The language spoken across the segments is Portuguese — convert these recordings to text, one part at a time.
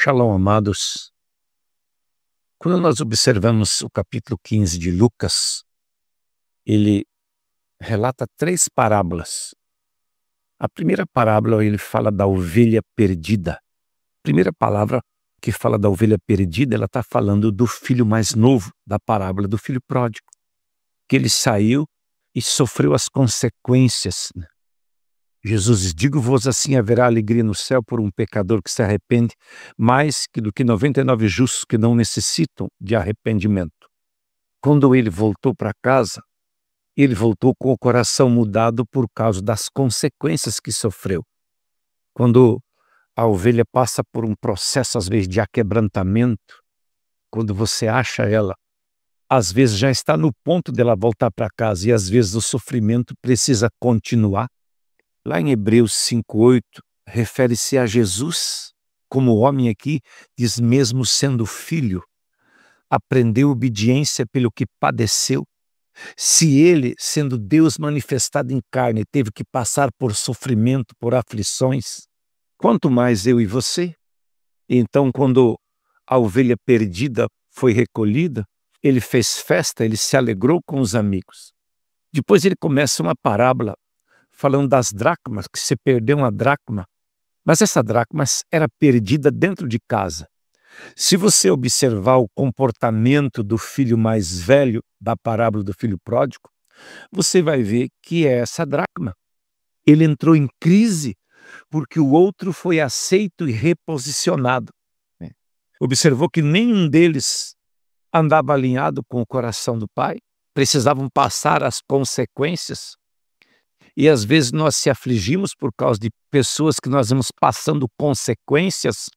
Shalom, amados. Quando nós observamos o capítulo 15 de Lucas, ele relata 3 parábolas. A primeira parábola, ele fala da ovelha perdida. A primeira palavra que fala da ovelha perdida, ela está falando do filho mais novo, da parábola do filho pródigo, que ele saiu e sofreu as consequências. Jesus diz: digo-vos assim, haverá alegria no céu por um pecador que se arrepende, mais do que 99 justos que não necessitam de arrependimento. Quando ele voltou para casa, ele voltou com o coração mudado por causa das consequências que sofreu. Quando a ovelha passa por um processo, às vezes, de aquebrantamento, quando você acha ela, às vezes já está no ponto dela voltar para casa e às vezes o sofrimento precisa continuar. Lá em Hebreus 5:8, refere-se a Jesus, como o homem aqui, diz: mesmo sendo filho, aprendeu obediência pelo que padeceu. Se ele, sendo Deus manifestado em carne, teve que passar por sofrimento, por aflições, quanto mais eu e você? Então, quando a ovelha perdida foi recolhida, ele fez festa, ele se alegrou com os amigos. Depois ele começa uma parábola falando das dracmas, que se perdeu uma dracma, mas essa dracma era perdida dentro de casa. Se você observar o comportamento do filho mais velho da parábola do filho pródigo, você vai ver que é essa dracma. Ele entrou em crise porque o outro foi aceito e reposicionado. Observou que nenhum deles andava alinhado com o coração do pai, precisavam passar as consequências. E às vezes nós se afligimos por causa de pessoas que nós vamos passando consequências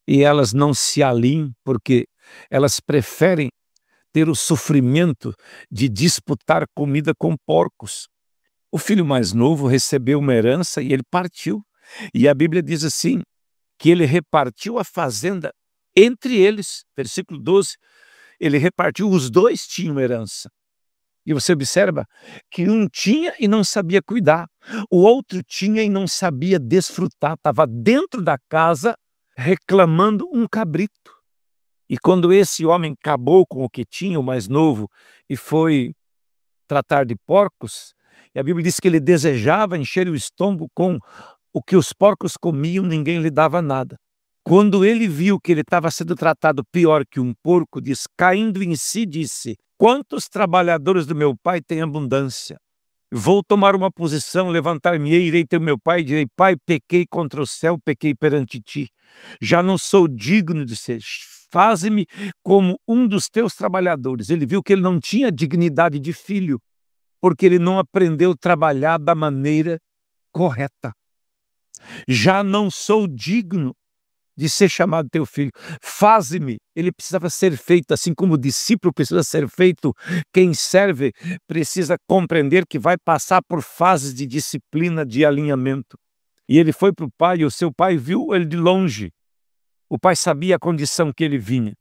e elas não se alinham porque elas preferem ter o sofrimento de disputar comida com porcos. O filho mais novo recebeu uma herança e ele partiu. E a Bíblia diz assim, que ele repartiu a fazenda entre eles. Versículo 12, ele repartiu, os dois tinham herança. E você observa que um tinha e não sabia cuidar, o outro tinha e não sabia desfrutar, estava dentro da casa reclamando um cabrito. E quando esse homem acabou com o que tinha, o mais novo, e foi tratar de porcos, e a Bíblia diz que ele desejava encher o estômago com o que os porcos comiam, ninguém lhe dava nada. Quando ele viu que ele estava sendo tratado pior que um porco, diz, caindo em si, disse: quantos trabalhadores do meu pai têm abundância? Vou tomar uma posição, levantar-me-ei, irei ter meu pai e direi: pai, pequei contra o céu, pequei perante ti. Já não sou digno de ser, faze-me como um dos teus trabalhadores. Ele viu que ele não tinha dignidade de filho, porque ele não aprendeu a trabalhar da maneira correta. Já não sou digno de ser chamado teu filho, faze-me. Ele precisava ser feito, assim como o discípulo precisa ser feito, quem serve precisa compreender que vai passar por fases de disciplina, de alinhamento. E ele foi para o pai, e o seu pai viu ele de longe. O pai sabia a condição que ele vinha.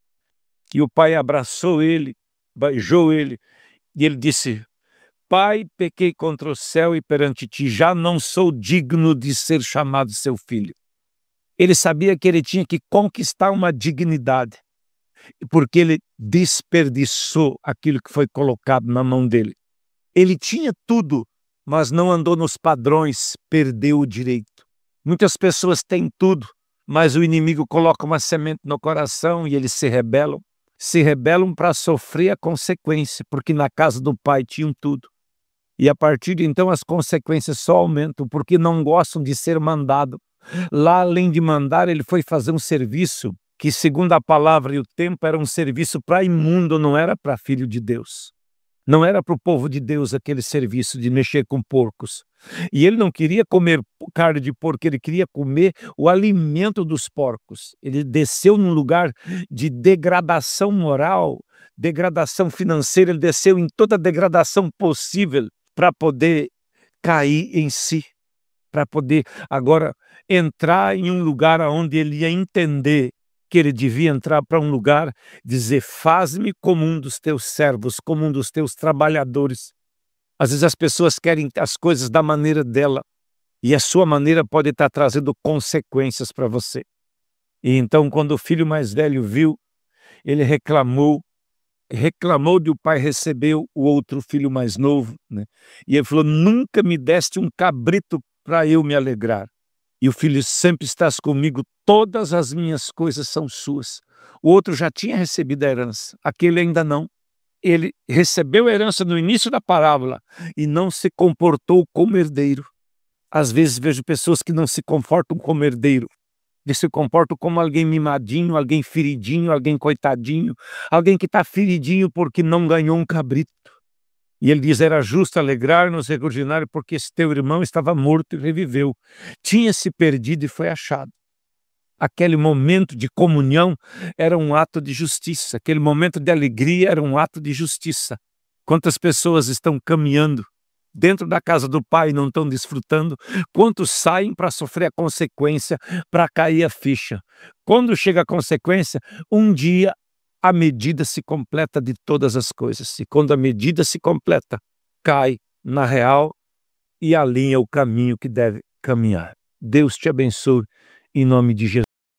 E o pai abraçou ele, beijou ele, e ele disse: pai, pequei contra o céu e perante ti, já não sou digno de ser chamado seu filho. Ele sabia que ele tinha que conquistar uma dignidade, porque ele desperdiçou aquilo que foi colocado na mão dele. Ele tinha tudo, mas não andou nos padrões, perdeu o direito. Muitas pessoas têm tudo, mas o inimigo coloca uma semente no coração e eles se rebelam para sofrer a consequência, porque na casa do pai tinham tudo. E a partir de então as consequências só aumentam, porque não gostam de ser mandado. Lá, além de mandar, ele foi fazer um serviço que, segundo a palavra e o tempo, era um serviço para imundo, não era para filho de Deus. Não era para o povo de Deus aquele serviço de mexer com porcos. E ele não queria comer carne de porco, ele queria comer o alimento dos porcos. Ele desceu num lugar de degradação moral, degradação financeira, ele desceu em toda a degradação possível para poder cair em si, para poder agora entrar em um lugar onde ele ia entender que ele devia entrar para um lugar, dizer: faz-me como um dos teus servos, como um dos teus trabalhadores. Às vezes as pessoas querem as coisas da maneira dela, e a sua maneira pode estar trazendo consequências para você. E então, quando o filho mais velho viu, ele reclamou de o pai receber o outro filho mais novo, né? E ele falou: nunca me deste um cabrito para eu me alegrar. E o filho: sempre estás comigo, todas as minhas coisas são suas. O outro já tinha recebido a herança, aquele ainda não. Ele recebeu a herança no início da parábola e não se comportou como herdeiro. Às vezes vejo pessoas que não se comportam como herdeiro, eles se comportam como alguém mimadinho, alguém feridinho, alguém coitadinho, alguém que está feridinho porque não ganhou um cabrito. E ele diz: era justo alegrar-nos, regurgitar, porque esse teu irmão estava morto e reviveu. Tinha se perdido e foi achado. Aquele momento de comunhão era um ato de justiça, aquele momento de alegria era um ato de justiça. Quantas pessoas estão caminhando dentro da casa do Pai e não estão desfrutando? Quantos saem para sofrer a consequência, para cair a ficha? Quando chega a consequência, um dia a medida se completa de todas as coisas. E quando a medida se completa, cai na real e alinha o caminho que deve caminhar. Deus te abençoe, em nome de Jesus.